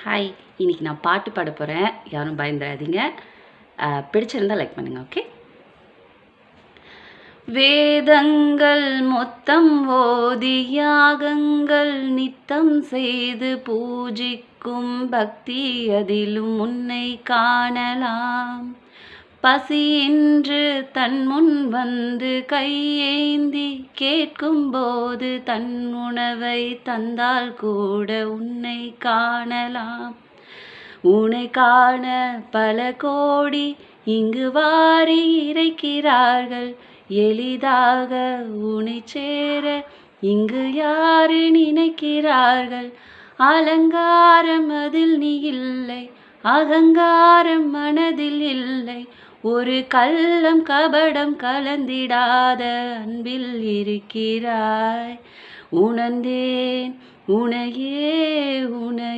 Hi, இன்னைக்கு நான் பாட்டு பாட போகிறேன். யாரும் பயந்துடாதீங்க. பிடிச்சிருந்தா லைக் பண்ணுங்கள். ஓகே. வேதங்கள் மொத்தம் ஓதி யாகங்கள் நித்தம் செய்து பூஜிக்கும் பக்தி அதிலும் உன்னை காணலாம். பசியின்று தன் முன் வந்து கையேந்தி கேட்கும்போது தன் உணவை தந்தால் கூட உன்னை காணலாம். உன்னை காண பல கோடி இங்கு வாரி இறைக்கிறார்கள். எளிதாக உன்னை சேர இங்கு யாரு நினைக்கிறார்கள்? அலங்காரம் அதில் நீ இல்லை, அகங்காரம் மனதில் இல்லை. ஒரு கள்ளம் கபடம் கலந்திடாத அன்பில் இருக்கிறாய். உணர்ந்தேன் உனையே உனை